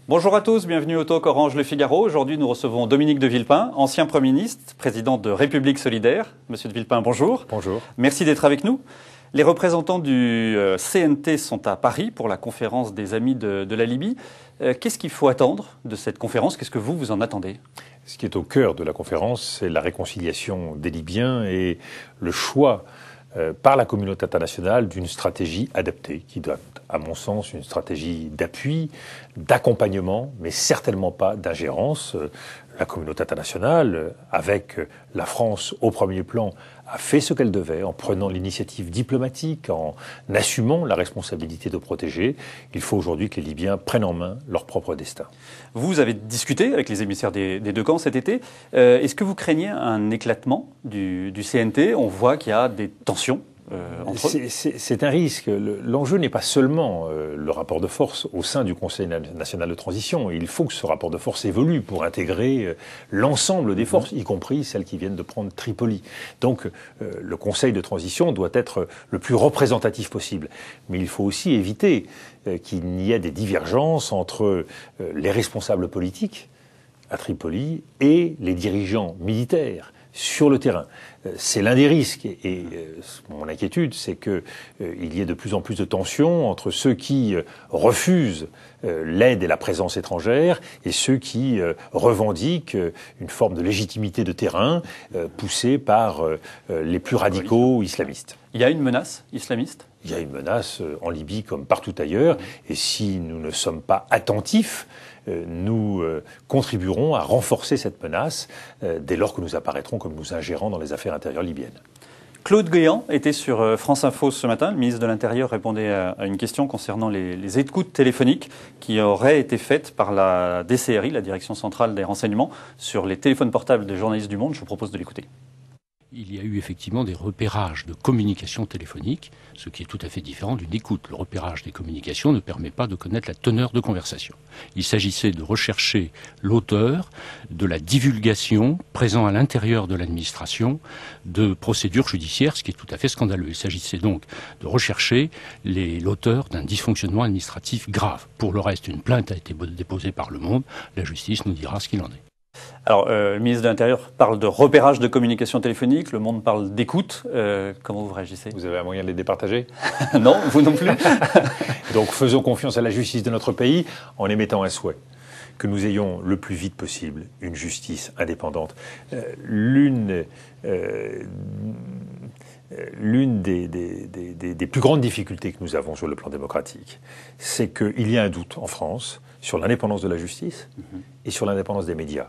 Bonjour à tous, bienvenue au Talk Orange Le Figaro. Aujourd'hui, nous recevons Dominique de Villepin, ancien Premier ministre, président de République Solidaire. Monsieur de Villepin, bonjour. Bonjour. Merci d'être avec nous. Les représentants du CNT sont à Paris pour la conférence des Amis de la Libye. Qu'est-ce qu'il faut attendre de cette conférence? Qu'est-ce que vous en attendez? Ce qui est au cœur de la conférence, c'est la réconciliation des Libyens et le choix par la communauté internationale d'une stratégie adaptée, qui doit, à mon sens, une stratégie d'appui, d'accompagnement, mais certainement pas d'ingérence. La communauté internationale, avec la France au premier plan, a fait ce qu'elle devait en prenant l'initiative diplomatique, en assumant la responsabilité de protéger. Il faut aujourd'hui que les Libyens prennent en main leur propre destin. Vous avez discuté avec les émissaires des deux camps cet été. Est-ce que vous craignez un éclatement du CNT? On voit qu'il y a des tensions. C'est un risque. L'enjeu n'est pas seulement le rapport de force au sein du Conseil national de transition. Il faut que ce rapport de force évolue pour intégrer l'ensemble des forces, y compris celles qui viennent de prendre Tripoli. Donc le Conseil de transition doit être le plus représentatif possible. Mais il faut aussi éviter qu'il n'y ait des divergences entre les responsables politiques à Tripoli et les dirigeants militaires sur le terrain. C'est l'un des risques et mon inquiétude, c'est qu'il y ait de plus en plus de tensions entre ceux qui refusent l'aide et la présence étrangère et ceux qui revendiquent une forme de légitimité de terrain poussée par les plus radicaux islamistes. Il y a une menace islamiste ? Il y a une menace en Libye comme partout ailleurs et si nous ne sommes pas attentifs, nous contribuerons à renforcer cette menace dès lors que nous apparaîtrons comme nous ingérants dans les affaires intérieures libyennes. Claude Guéant était sur France Info ce matin. Le ministre de l'Intérieur répondait à une question concernant les écoutes téléphoniques qui auraient été faites par la DCRI, la Direction centrale des renseignements, sur les téléphones portables des journalistes du Monde. Je vous propose de l'écouter. Il y a eu effectivement des repérages de communications téléphoniques, ce qui est tout à fait différent d'une écoute. Le repérage des communications ne permet pas de connaître la teneur de conversation. Il s'agissait de rechercher l'auteur de la divulgation présent à l'intérieur de l'administration de procédures judiciaires, ce qui est tout à fait scandaleux. Il s'agissait donc de rechercher l'auteur d'un dysfonctionnement administratif grave. Pour le reste, une plainte a été déposée par Le Monde. La justice nous dira ce qu'il en est. Alors, le ministre de l'Intérieur parle de repérage de communication téléphonique, Le Monde parle d'écoute. Comment vous réagissez? Vous avez un moyen de les départager? Non, vous non plus. Donc faisons confiance à la justice de notre pays en émettant un souhait. Que nous ayons le plus vite possible une justice indépendante. L'une des plus grandes difficultés que nous avons sur le plan démocratique, c'est qu'il y a un doute en France sur l'indépendance de la justice et sur l'indépendance des médias.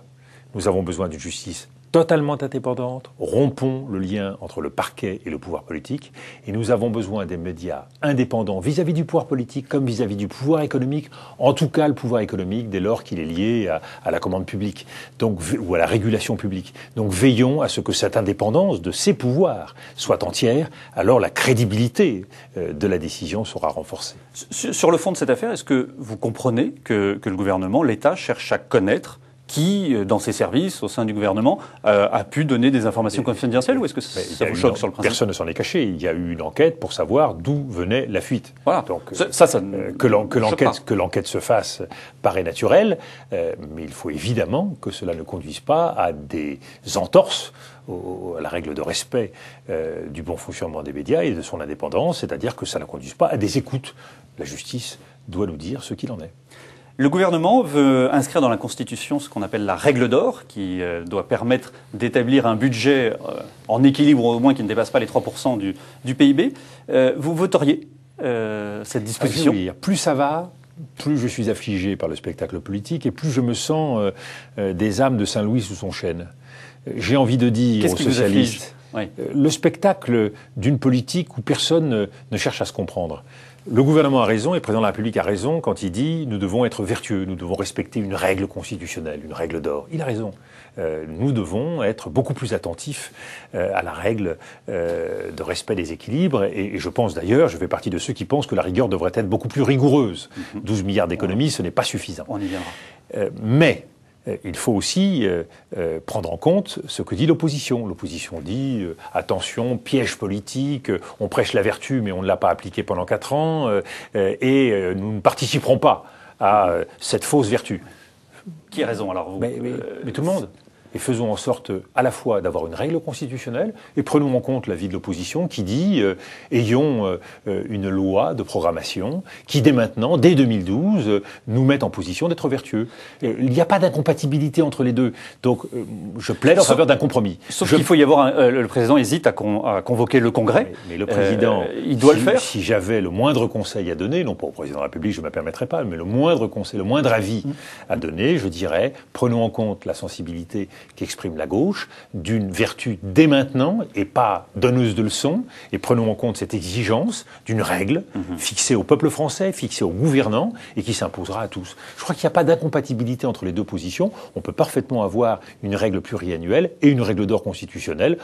Nous avons besoin d'une justice totalement indépendante, rompons le lien entre le parquet et le pouvoir politique, et nous avons besoin des médias indépendants vis-à-vis du pouvoir politique comme vis-à-vis du pouvoir économique, en tout cas le pouvoir économique dès lors qu'il est lié à la commande publique ou à la régulation publique. Donc veillons à ce que cette indépendance de ces pouvoirs soit entière, alors la crédibilité de la décision sera renforcée. Sur le fond de cette affaire, est-ce que vous comprenez que le gouvernement, l'État, cherche à connaître qui, dans ses services, au sein du gouvernement, a pu donner des informations confidentielles ou est-ce que ça vous choque sur le principe? Personne ne s'en est caché. Il y a eu une enquête pour savoir d'où venait la fuite. Voilà. Donc, que l'enquête se fasse paraît naturel, mais il faut évidemment que cela ne conduise pas à des entorses à la règle de respect du bon fonctionnement des médias et de son indépendance, c'est-à-dire que ça ne conduise pas à des écoutes. La justice doit nous dire ce qu'il en est. Le gouvernement veut inscrire dans la Constitution ce qu'on appelle la règle d'or, qui doit permettre d'établir un budget en équilibre, au moins qui ne dépasse pas les 3% du PIB. Vous voteriez cette disposition? Oui, plus ça va, plus je suis affligé par le spectacle politique et plus je me sens des âmes de Saint-Louis sous son chêne. J'ai envie de dire aux socialistes, le spectacle d'une politique où personne ne cherche à se comprendre. Le gouvernement a raison et le président de la République a raison quand il dit nous devons être vertueux, nous devons respecter une règle constitutionnelle, une règle d'or. Il a raison. Nous devons être beaucoup plus attentifs à la règle de respect des équilibres et je pense d'ailleurs, je fais partie de ceux qui pensent que la rigueur devrait être beaucoup plus rigoureuse. 12 milliards d'économies, ce n'est pas suffisant. On y viendra. Mais il faut aussi prendre en compte ce que dit l'opposition. L'opposition dit attention, piège politique, on prêche la vertu mais on ne l'a pas appliquée pendant 4 ans et nous ne participerons pas à cette fausse vertu. Qui a raison alors vous Mais tout le monde. Et faisons en sorte à la fois d'avoir une règle constitutionnelle et prenons en compte l'avis de l'opposition qui dit ayons une loi de programmation qui dès maintenant, dès 2012, nous mette en position d'être vertueux. Il n'y a pas d'incompatibilité entre les deux. Donc je plaide en faveur d'un compromis. Sauf qu'il faut y avoir le président hésite à convoquer le Congrès. Mais le président, il doit le faire. Si j'avais le moindre conseil à donner, non pas au président de la République, je ne me permettrais pas, mais le moindre conseil, le moindre avis à donner, je dirais prenons en compte la sensibilité qu'exprime la gauche, d'une vertu dès maintenant et pas donneuse de leçons, et prenons en compte cette exigence d'une règle fixée au peuple français, fixée aux gouvernants, et qui s'imposera à tous. Je crois qu'il n'y a pas d'incompatibilité entre les deux positions. On peut parfaitement avoir une règle pluriannuelle et une règle d'or constitutionnelle.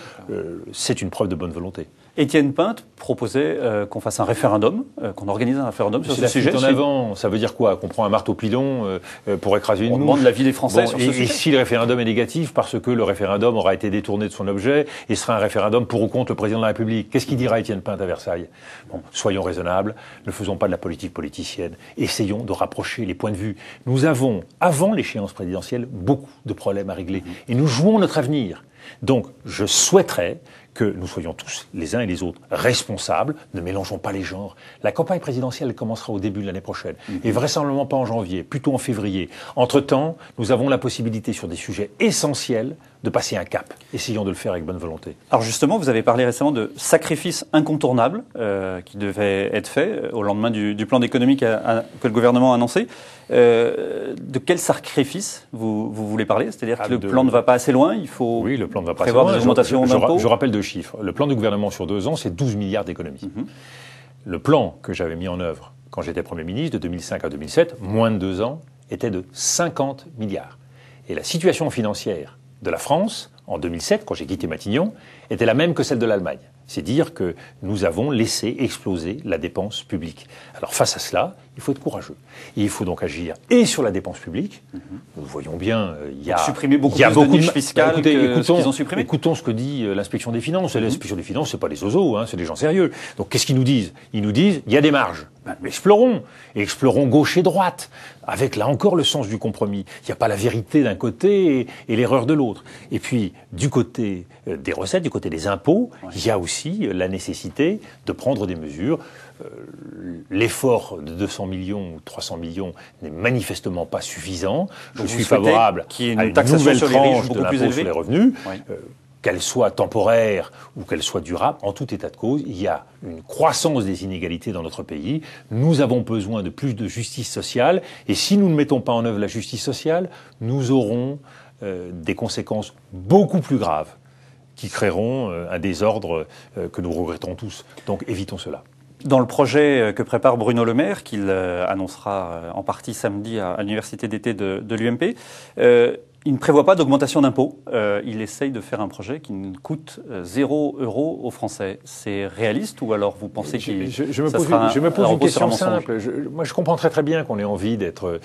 C'est une preuve de bonne volonté. Étienne Pinte proposait qu'on fasse un référendum, qu'on organise un référendum sur ce sujet. En avant, ça veut dire quoi? Qu'on prend un marteau pilon pour écraser une mouche? On demande l'avis des Français sur ce sujet. Et si le référendum est négatif parce que le référendum aura été détourné de son objet et sera un référendum pour ou contre le président de la République, qu'est-ce qu'il dira Étienne Pinte à Versailles? Bon, soyons raisonnables, ne faisons pas de la politique politicienne, essayons de rapprocher les points de vue. Nous avons, avant l'échéance présidentielle, beaucoup de problèmes à régler et nous jouons notre avenir. Donc, je souhaiterais que nous soyons tous, les uns et les autres, responsables, ne mélangeons pas les genres. La campagne présidentielle commencera au début de l'année prochaine, et vraisemblablement pas en janvier, plutôt en février. Entre-temps, nous avons la possibilité, sur des sujets essentiels, de passer un cap. Essayons de le faire avec bonne volonté. Alors justement, vous avez parlé récemment de sacrifices incontournables qui devaient être faits au lendemain du plan d'économie que le gouvernement a annoncé. De quel sacrifice vous voulez parler? C'est-à-dire que le plan ne va pas assez loin, il faut le plan ne va pas prévoir assez loin. des augmentations d'impôts. Je rappelle deux chiffres. Le plan du gouvernement sur 2 ans, c'est 12 milliards d'économies. Le plan que j'avais mis en œuvre quand j'étais Premier ministre, de 2005 à 2007, moins de 2 ans, était de 50 milliards. Et la situation financière de la France, en 2007, quand j'ai quitté Matignon, était la même que celle de l'Allemagne. C'est dire que nous avons laissé exploser la dépense publique. Alors face à cela, il faut être courageux. Et il faut donc agir et sur la dépense publique. Nous voyons bien, il y a supprimer beaucoup de niches fiscales que ce qu'ils ont supprimé. Écoutons ce que dit l'inspection des finances. L'inspection des finances, c'est pas des ozos, c'est des gens sérieux. Donc qu'est-ce qu'ils nous disent? Ils nous disent, il y a des marges. Explorons. Et explorons gauche et droite. Avec, là encore, le sens du compromis. Il n'y a pas la vérité d'un côté et l'erreur de l'autre. Et puis, du côté des recettes, du côté des impôts, il y a aussi la nécessité de prendre des mesures. L'effort de 200 millions ou 300 millions n'est manifestement pas suffisant. Je suis favorable à une nouvelle tranche de l'impôt sur les revenus. Qu'elle soit temporaire ou qu'elle soit durable, en tout état de cause, il y a une croissance des inégalités dans notre pays. Nous avons besoin de plus de justice sociale. Et si nous ne mettons pas en œuvre la justice sociale, nous aurons des conséquences beaucoup plus graves qui créeront un désordre que nous regrettons tous. Donc évitons cela. Dans le projet que prépare Bruno Le Maire, qu'il annoncera en partie samedi à l'université d'été de l'UMP, il ne prévoit pas d'augmentation d'impôts. Il essaye de faire un projet qui ne coûte 0 € aux Français. C'est réaliste ou alors vous pensez que je me pose une question simple. Moi, je comprends très bien qu'on ait envie d'être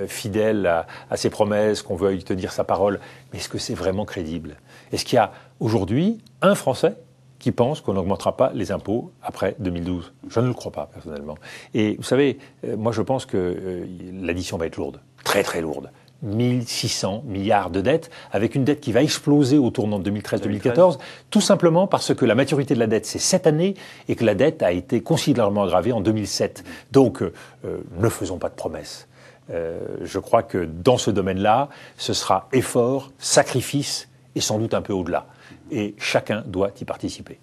fidèle à ses promesses, qu'on veuille tenir sa parole. Mais est-ce que c'est vraiment crédible? Est-ce qu'il y a aujourd'hui un Français qui pense qu'on n'augmentera pas les impôts après 2012? Je ne le crois pas, personnellement. Et vous savez, moi, je pense que l'addition va être lourde, très très lourde. 1600 milliards de dettes, avec une dette qui va exploser au tournant de 2013-2014, tout simplement parce que la maturité de la dette, c'est 7 années, et que la dette a été considérablement aggravée en 2007. Donc, ne faisons pas de promesses. Je crois que dans ce domaine-là, ce sera effort, sacrifice, et sans doute un peu au-delà. Et chacun doit y participer.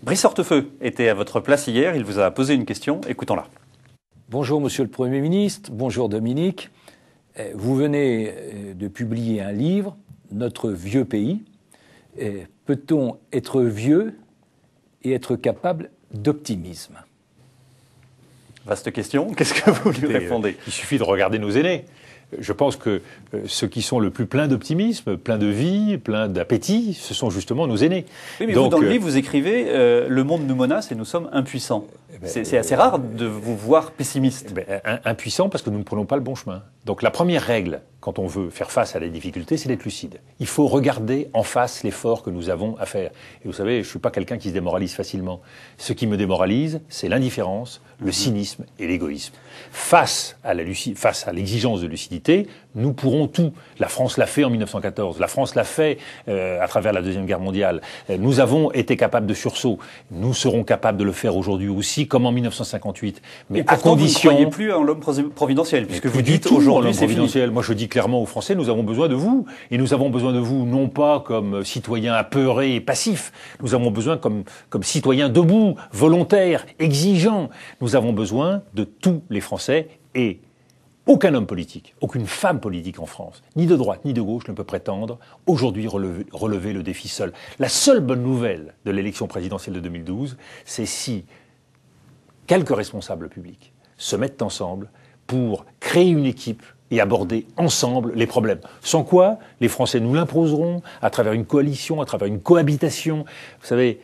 Brice Hortefeux était à votre place hier, il vous a posé une question, écoutons-la. Bonjour Monsieur le Premier ministre, bonjour Dominique. Vous venez de publier un livre, Notre vieux pays. Peut-on être vieux et être capable d'optimisme? Vaste question, qu'est-ce que vous lui répondez? Il suffit de regarder nos aînés. Je pense que ceux qui sont le plus pleins d'optimisme, pleins de vie, pleins d'appétit, ce sont justement nos aînés. Oui, mais donc, vous, dans le livre, vous écrivez « Le monde nous menace et nous sommes impuissants ». C'est assez rare de vous voir pessimiste. Impuissant parce que nous ne prenons pas le bon chemin. Donc la première règle, quand on veut faire face à des difficultés, c'est d'être lucide. Il faut regarder en face l'effort que nous avons à faire. Et vous savez, je ne suis pas quelqu'un qui se démoralise facilement. Ce qui me démoralise, c'est l'indifférence, le cynisme et l'égoïsme. Face à l'exigence de lucidité, nous pourrons tout. La France l'a fait en 1914, la France l'a fait à travers la Deuxième Guerre mondiale. Nous avons été capables de sursaut. Nous serons capables de le faire aujourd'hui aussi, comme en 1958. Mais à condition... Vous ne croyez plus en l'homme providentiel, puisque vous dites aujourd'hui c'est fini. Moi, je dis clairement aux Français, nous avons besoin de vous. Et nous avons besoin de vous, non pas comme citoyens apeurés et passifs. Nous avons besoin comme citoyens debout, volontaires, exigeants. Nous avons besoin de tous les Français et aucun homme politique, aucune femme politique en France, ni de droite ni de gauche, ne peut prétendre aujourd'hui relever le défi seul. La seule bonne nouvelle de l'élection présidentielle de 2012, c'est si quelques responsables publics se mettent ensemble pour créer une équipe et aborder ensemble les problèmes. Sans quoi, les Français nous l'imposeront à travers une coalition, à travers une cohabitation. Vous savez,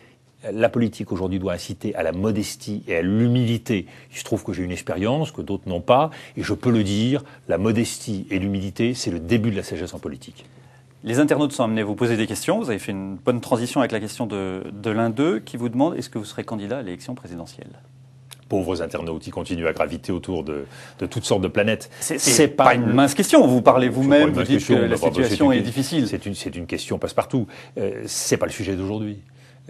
la politique aujourd'hui doit inciter à la modestie et à l'humilité. Il se trouve que j'ai une expérience que d'autres n'ont pas, et je peux le dire, la modestie et l'humilité, c'est le début de la sagesse en politique. Les internautes sont amenés à vous poser des questions. Vous avez fait une bonne transition avec la question de l'un d'eux qui vous demande est-ce que vous serez candidat à l'élection présidentielle ? Pauvres internautes, ils continuent à graviter autour de toutes sortes de planètes. C'est pas une mince question. Vous parlez vous-même, vous dites que la situation est difficile. C'est une question passe-partout. C'est pas le sujet d'aujourd'hui.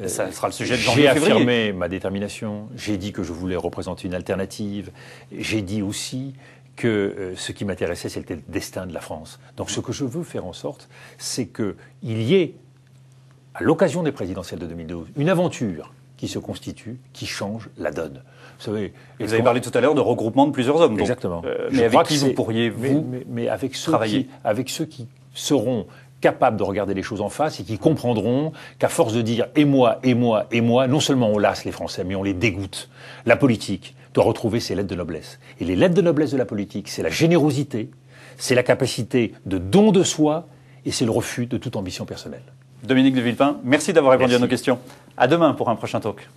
Ça sera le sujet de janvier-février. J'ai affirmé ma détermination. J'ai dit que je voulais représenter une alternative. J'ai dit aussi que ce qui m'intéressait, c'était le destin de la France. Donc ce que je veux faire en sorte, c'est qu'il y ait, à l'occasion des présidentielles de 2012, une aventure qui se constitue, qui change la donne. Vous savez, vous avez parlé tout à l'heure de regroupement de plusieurs hommes. Exactement. Mais avec qui vous pourriez mais avec ceux travailler avec ceux qui seront capables de regarder les choses en face et qui comprendront qu'à force de dire « et moi, et moi, et moi », non seulement on lasse les Français, mais on les dégoûte. La politique doit retrouver ses lettres de noblesse. Et les lettres de noblesse de la politique, c'est la générosité, c'est la capacité de don de soi et c'est le refus de toute ambition personnelle. Dominique de Villepin, merci d'avoir répondu à nos questions. À demain pour un prochain talk.